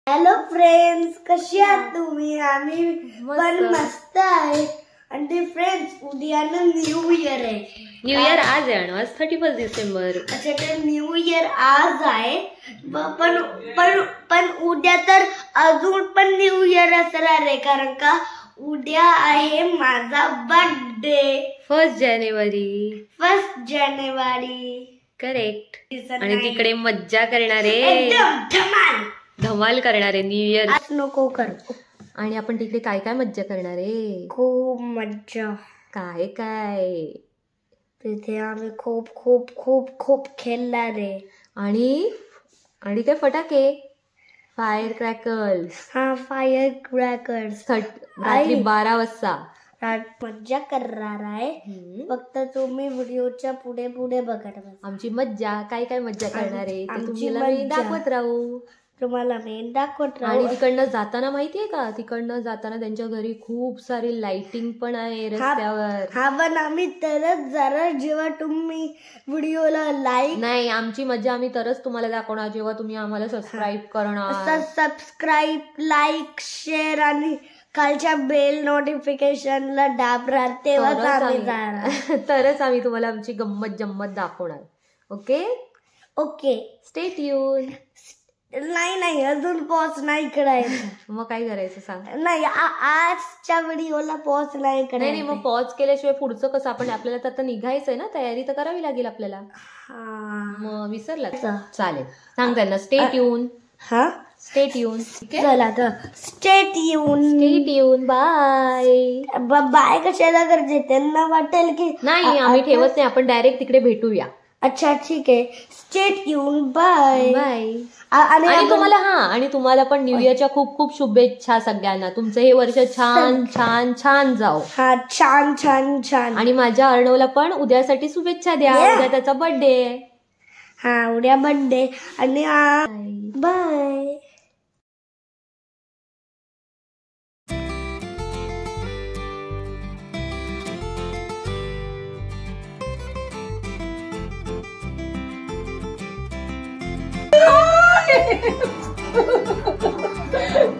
Hello friends, कशी आहात तुम्ही? आम्ही पण मस्त आहे. आणि फ्रेंड्स, उद्या न्यू इयर आहे. न्यू इयर आज आहे आज 31 डिसेंबर. अच्छा, तर न्यू इयर आज आहे. पण पण पण उद्या तर अजून पण न्यू इयर असणार आहे, कारण का उद्या आहे माझा बर्थडे. 1 जानेवारी. करेक्ट. आणि तिकडे मज्जा करणारे, धमाल करणारे न्यू इयर नको कर. आणि आपण तिकडे काय काय मज्जा करणारे? खूप मज्जा. काय काय तिथे आम्ही खूप खूप खूप खूप खेळणार आहे. आणि आणि काय फटाके, फायर क्रॅकर्स. हा, फायर क्रॅकर्स रात्री 12 वाजता मज्जा करणार आहे. फक्त तुम्ही व्हिडिओच्या पुढे पुढे बघत. आमची मज्जा काय काय मज्जा करणार आहे ते तुम्हाला मी दाखवत राहू. आणि तिकडनं जाताना माहितीये का, तिकडनं जाताना त्यांच्या घरी खूप सारी लाइटिंग पण आहे रस्त्यावर. हा, पण आम्ही तरच जरा जेव्हा तुम्ही व्हिडिओला लाईक. नाही, आमची मज्जा आम्ही तरच तुम्हाला दाखवणार जेव्हा तुम्ही आम्हाला सबस्क्राईब करणार. सबस्क्राईब, लाईक, शेअर आणि कालच्या बेल नोटिफिकेशनला दाबणार, तेव्हाच आम्ही जाणार. तरच आम्ही तुम्हाला आमची गंमत जम्मत दाखवणार. Okay okay, stay tune. नाही अजून पॉज नाही करायचं. मग काय करायचं सांग? नाही, आजच्या व्हिडिओला पॉज नाही करायचं. नाही, मग पॉज केल्याशिवाय पुढचं कसं? आपल्याला तर आता निघायचंय ना, तयारी तर करावी लागेल आपल्याला. मग विसरला? चालेल, सांग त्यांना स्टे ट्यून. हा, स्टे ट्यून. चला तर स्टे ट्यून. बाय कशाला करते? त्यांना वाटेल की नाही, आम्ही ठेवत नाही, आपण डायरेक्ट तिकडे भेटूया. अच्छा, ठीक आहे. Stay tune. Bye bye. आणि तुम्हाला पण न्यू इयरच्या खूप खूप शुभेच्छा सगळ्यांना. तुमचं हे वर्ष छान छान छान जाओ. हा, छान छान छान. आणि माझ्या अर्णवला पण उद्यासाठी शुभेच्छा द्या. उद्या त्याचा बर्थडे आहे. हा, उद्या बर्थडे. आणि bye.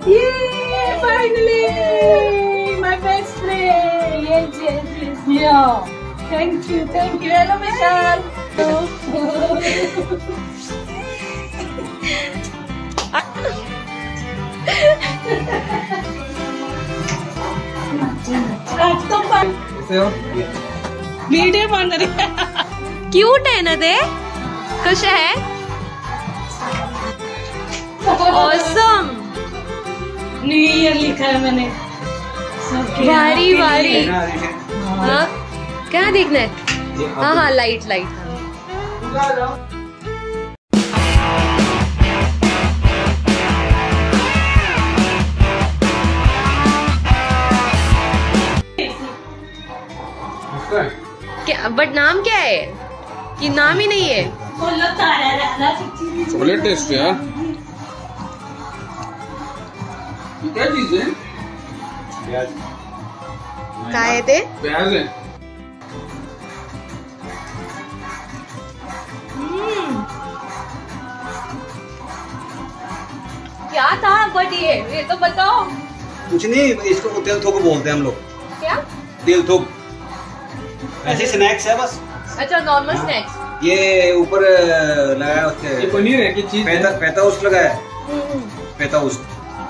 Yay! Finally, my best friend. Yes. Yeah. Thank you. Hello, Michelle. Video बन रही है. क्यूट आहे ना ते? कसे आहे? ऑसम. न्यू ईयर लिखा है मैंने. भारी. हाँ, क्या देखना है? हाँ, लाइट. क्या? बट नाम क्या है? कि नाम ही नहीं है. चॉकलेट टेस्ट यार. क्या चीज है? प्याज. काय आहे ते? प्याज है. क्या था? बट ये तो बताओ. कुछ नहीं, इसको तेल थोक बोलते हैं हम लोग. क्या? तेल थोक. ऐसे स्नैक्स है बस. अच्छा, नॉर्मल स्नैक्स. ये ऊपर लगाया उसके. ये पनीर है कि चीज? पैता उस्ट लगाया है. पैता उस्ट.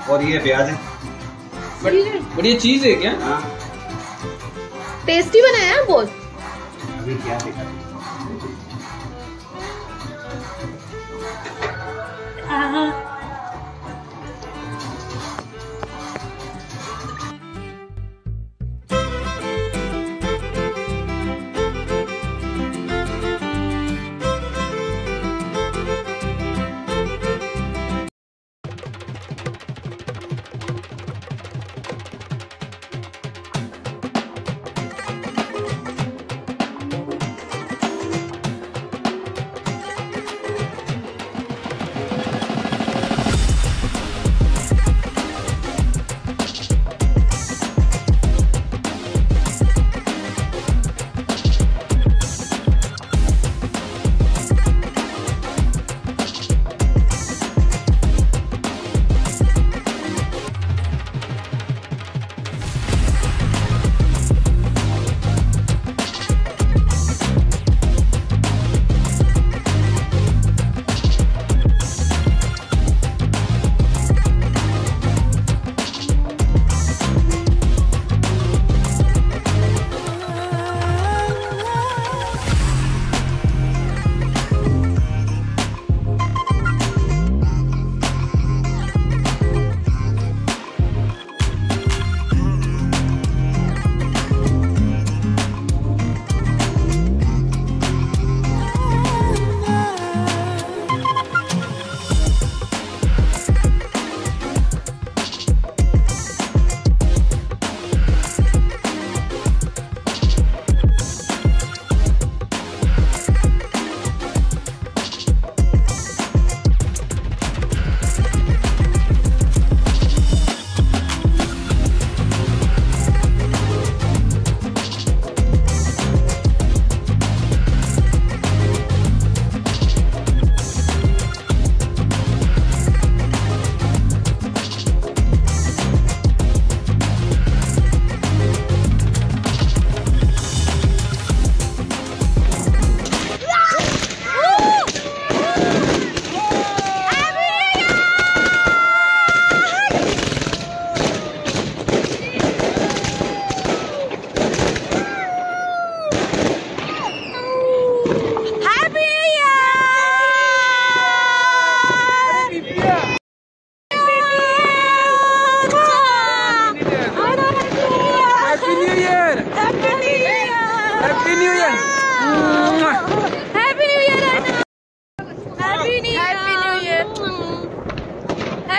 और ये प्याज है. बट ये चीज है क्या? हाँ. टेस्टी बनाया है बहुत. अभी क्या दिखा?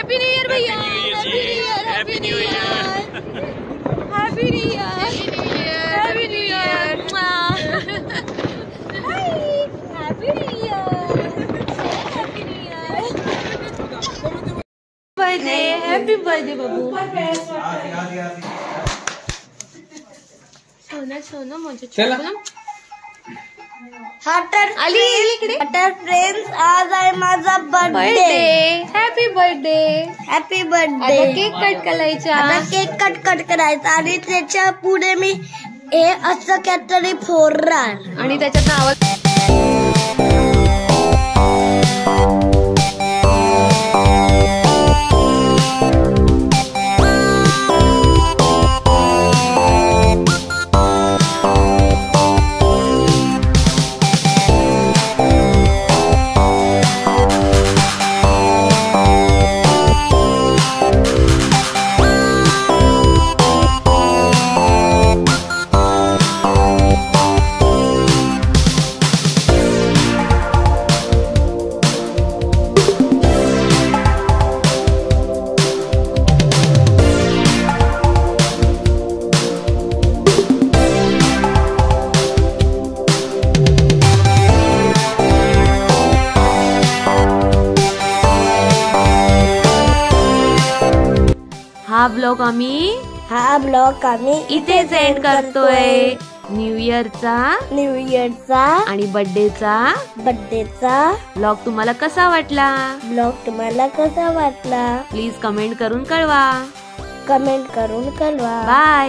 हॅपी न्यू इयर भैया. Happy new year. Happy new year. Happy new year. Happy new year. Birthday. Happy birthday बाबू. सोना माझ्या चला. आली इकडे. तर फ्रेंड्स आज आहे माझा birthday. Birthday. Happy birthday. Happy आता बर्थडे. केक कट करायचा. आता केक कट करायचा आणि त्याच्या पुढे मी हे असं काहीतरी फोडणार आणि त्याच्यात आवाज. हा ब्लॉग आम्ही इथे सेंड करतोय. न्यू इयरचा आणि बर्थडेचा ब्लॉग तुम्हाला कसा वाटला प्लीज कमेंट करून कळवा. बाय.